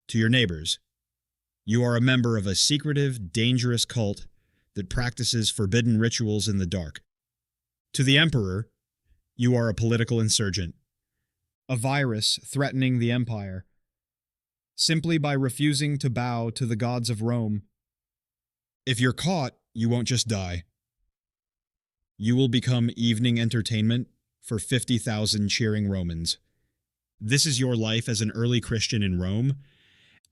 To your neighbors, you are a member of a secretive, dangerous cult that practices forbidden rituals in the dark. To the emperor, you are a political insurgent, a virus threatening the empire. Simply by refusing to bow to the gods of Rome. If you're caught, you won't just die. You will become evening entertainment for 50,000 cheering Romans. This is your life as an early Christian in Rome,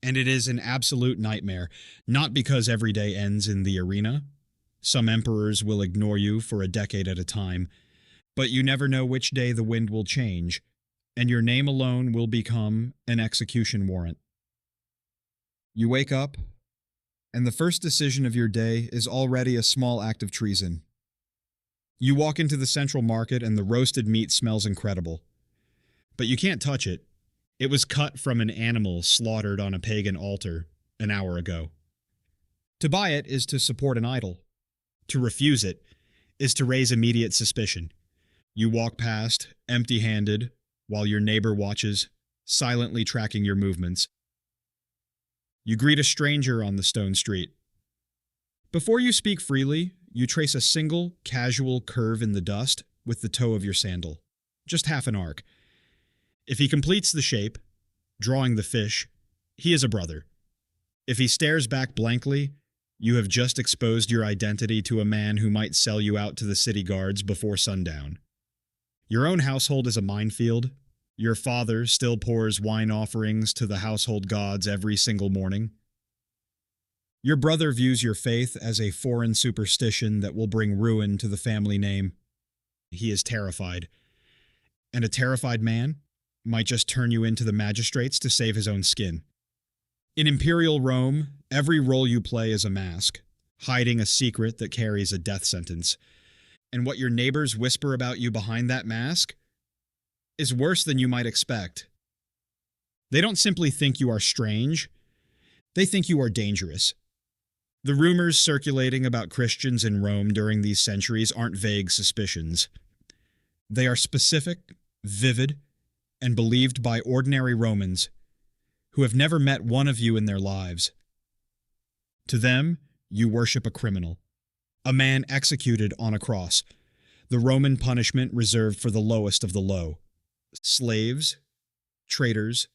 and it is an absolute nightmare, not because every day ends in the arena. Some emperors will ignore you for a decade at a time, but you never know which day the wind will change, and your name alone will become an execution warrant. You wake up, and the first decision of your day is already a small act of treason. You walk into the central market and the roasted meat smells incredible. But you can't touch it. It was cut from an animal slaughtered on a pagan altar an hour ago. To buy it is to support an idol. To refuse it is to raise immediate suspicion. You walk past, empty-handed, while your neighbor watches, silently tracking your movements. You greet a stranger on the stone street. Before you speak freely, you trace a single, casual curve in the dust with the toe of your sandal, just half an arc. If he completes the shape, drawing the fish, he is a brother. If he stares back blankly, you have just exposed your identity to a man who might sell you out to the city guards before sundown. Your own household is a minefield. Your father still pours wine offerings to the household gods every single morning. Your brother views your faith as a foreign superstition that will bring ruin to the family name. He is terrified. And a terrified man might just turn you into the magistrates to save his own skin. In imperial Rome, every role you play is a mask, hiding a secret that carries a death sentence. And what your neighbors whisper about you behind that mask is worse than you might expect. They don't simply think you are strange, they think you are dangerous. The rumors circulating about Christians in Rome during these centuries aren't vague suspicions. They are specific, vivid, and believed by ordinary Romans who have never met one of you in their lives. To them, you worship a criminal, a man executed on a cross, the Roman punishment reserved for the lowest of the low. Slaves, traitors,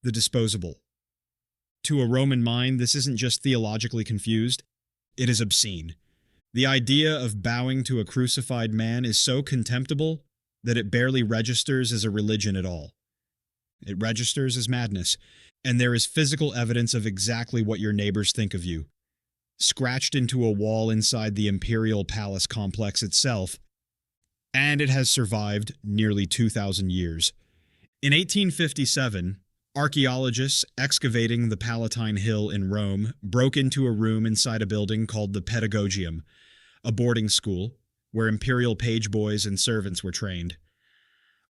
the disposable. To a Roman mind, this isn't just theologically confused, it is obscene. The idea of bowing to a crucified man is so contemptible that it barely registers as a religion at all. It registers as madness, and there is physical evidence of exactly what your neighbors think of you. Scratched into a wall inside the imperial palace complex itself, and it has survived nearly 2,000 years. In 1857, archaeologists excavating the Palatine Hill in Rome broke into a room inside a building called the Pedagogium, a boarding school where imperial page boys and servants were trained.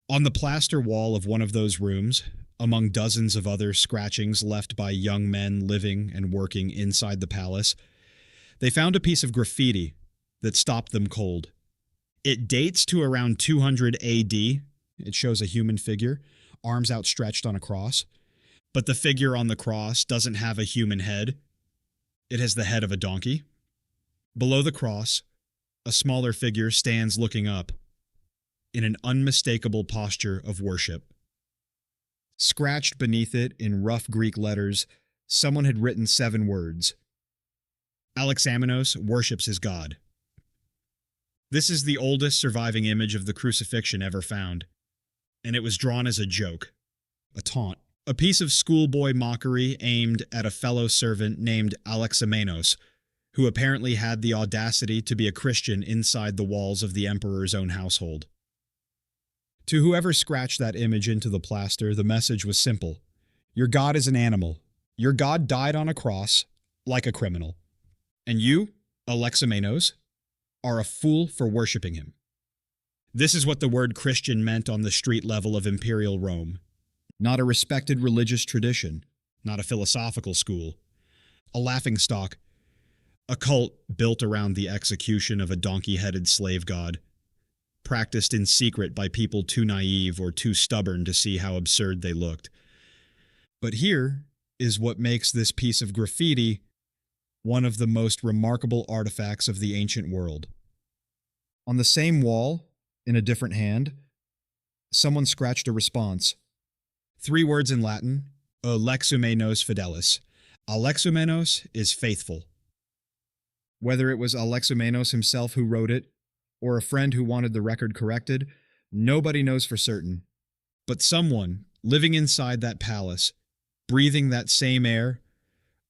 On the plaster wall of one of those rooms, among dozens of other scratchings left by young men living and working inside the palace, they found a piece of graffiti that stopped them cold. It dates to around 200 AD. It shows a human figure, arms outstretched on a cross. But the figure on the cross doesn't have a human head. It has the head of a donkey. Below the cross, a smaller figure stands looking up in an unmistakable posture of worship. Scratched beneath it in rough Greek letters, someone had written 7 words. Alexamenos worships his god. This is the oldest surviving image of the crucifixion ever found, and it was drawn as a joke, a taunt, a piece of schoolboy mockery aimed at a fellow servant named Alexamenos, who apparently had the audacity to be a Christian inside the walls of the emperor's own household. To whoever scratched that image into the plaster, the message was simple. Your God is an animal. Your God died on a cross, like a criminal. And you, Alexamenos, are a fool for worshipping him. This is what the word Christian meant on the street level of imperial Rome. Not a respected religious tradition, not a philosophical school, a laughingstock, a cult built around the execution of a donkey-headed slave god, practiced in secret by people too naive or too stubborn to see how absurd they looked. But here, is what makes this piece of graffiti one of the most remarkable artifacts of the ancient world. On the same wall, in a different hand, someone scratched a response. 3 words in Latin, Alexamenos Fidelis. Alexamenos is faithful. Whether it was Alexamenos himself who wrote it, or a friend who wanted the record corrected, nobody knows for certain. But someone, living inside that palace, breathing that same air,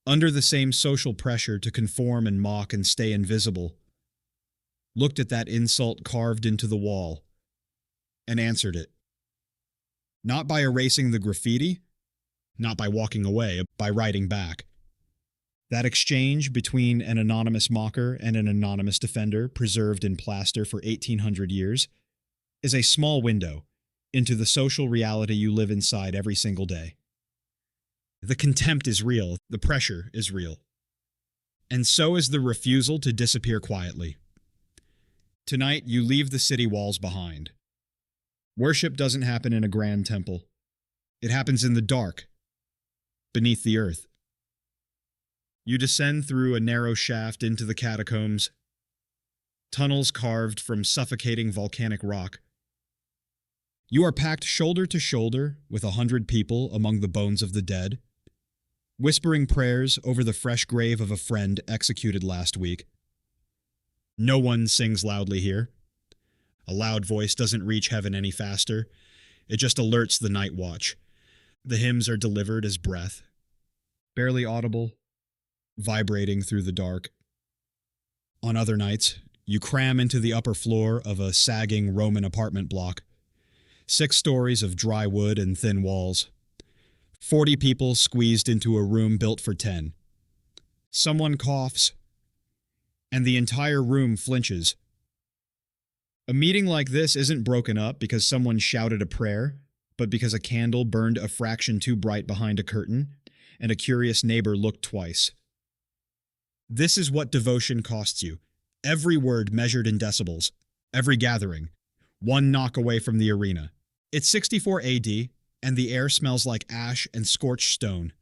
under the same social pressure to conform and mock and stay invisible, looked at that insult carved into the wall, and answered it. Not by erasing the graffiti, not by walking away, by writing back. That exchange between an anonymous mocker and an anonymous defender, preserved in plaster for 1,800 years, is a small window into the social reality you live inside every single day. The contempt is real, the pressure is real. And so is the refusal to disappear quietly. Tonight, you leave the city walls behind. Worship doesn't happen in a grand temple. It happens in the dark, beneath the earth. You descend through a narrow shaft into the catacombs, tunnels carved from suffocating volcanic rock. You are packed shoulder to shoulder with 100 people among the bones of the dead, whispering prayers over the fresh grave of a friend executed last week. No one sings loudly here. A loud voice doesn't reach heaven any faster. It just alerts the night watch. The hymns are delivered as breath, barely audible, vibrating through the dark. On other nights, you cram into the upper floor of a sagging Roman apartment block. 6 stories of dry wood and thin walls. 40 people squeezed into a room built for 10. Someone coughs, and the entire room flinches. A meeting like this isn't broken up because someone shouted a prayer, but because a candle burned a fraction too bright behind a curtain, and a curious neighbor looked twice. This is what devotion costs you. Every word measured in decibels. Every gathering. 1 knock away from the arena. It's 64 AD, and the air smells like ash and scorched stone.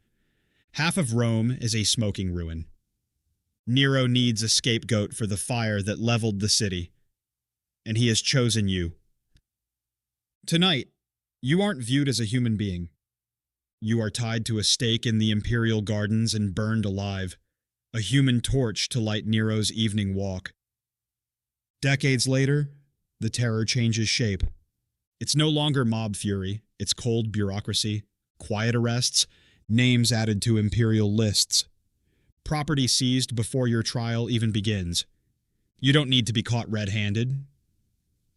Half of Rome is a smoking ruin. Nero needs a scapegoat for the fire that leveled the city, and he has chosen you. Tonight, you aren't viewed as a human being. You are tied to a stake in the imperial gardens and burned alive, a human torch to light Nero's evening walk. Decades later, the terror changes shape. It's no longer mob fury, it's cold bureaucracy, quiet arrests, names added to imperial lists, property seized before your trial even begins. You don't need to be caught red-handed.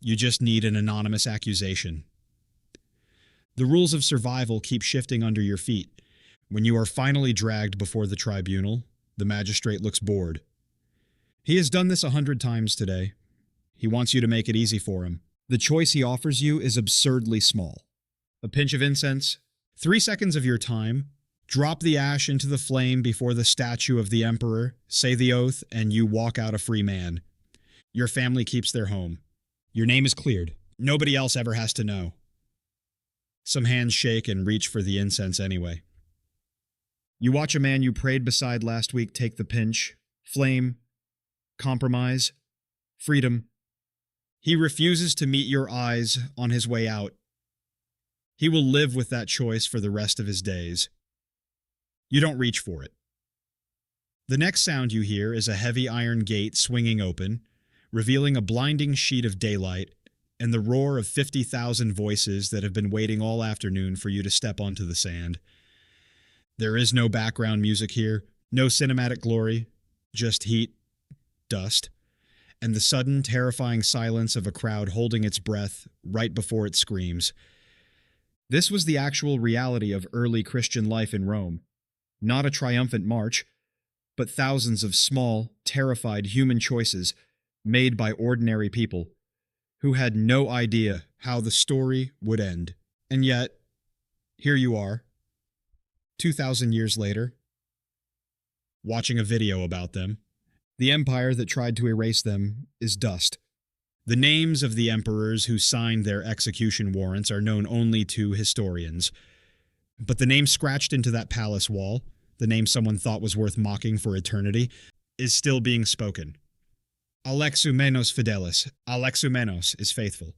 You just need an anonymous accusation. The rules of survival keep shifting under your feet. When you are finally dragged before the tribunal, the magistrate looks bored. He has done this 100 times today. He wants you to make it easy for him. The choice he offers you is absurdly small. A pinch of incense, 3 seconds of your time, drop the ash into the flame before the statue of the emperor, say the oath, and you walk out a free man. Your family keeps their home. Your name is cleared. Nobody else ever has to know. Some hands shake and reach for the incense anyway. You watch a man you prayed beside last week take the pinch, flame, compromise, freedom. He refuses to meet your eyes on his way out. He will live with that choice for the rest of his days. You don't reach for it. The next sound you hear is a heavy iron gate swinging open, revealing a blinding sheet of daylight and the roar of 50,000 voices that have been waiting all afternoon for you to step onto the sand. There is no background music here, no cinematic glory, just heat, dust, and the sudden, terrifying silence of a crowd holding its breath right before it screams. This was the actual reality of early Christian life in Rome. Not a triumphant march, but thousands of small, terrified human choices made by ordinary people who had no idea how the story would end. And yet, here you are, 2,000 years later, watching a video about them. The empire that tried to erase them is dust. The names of the emperors who signed their execution warrants are known only to historians. But the name scratched into that palace wall, the name someone thought was worth mocking for eternity, is still being spoken. Alexamenos Fidelis. Alexamenos is faithful.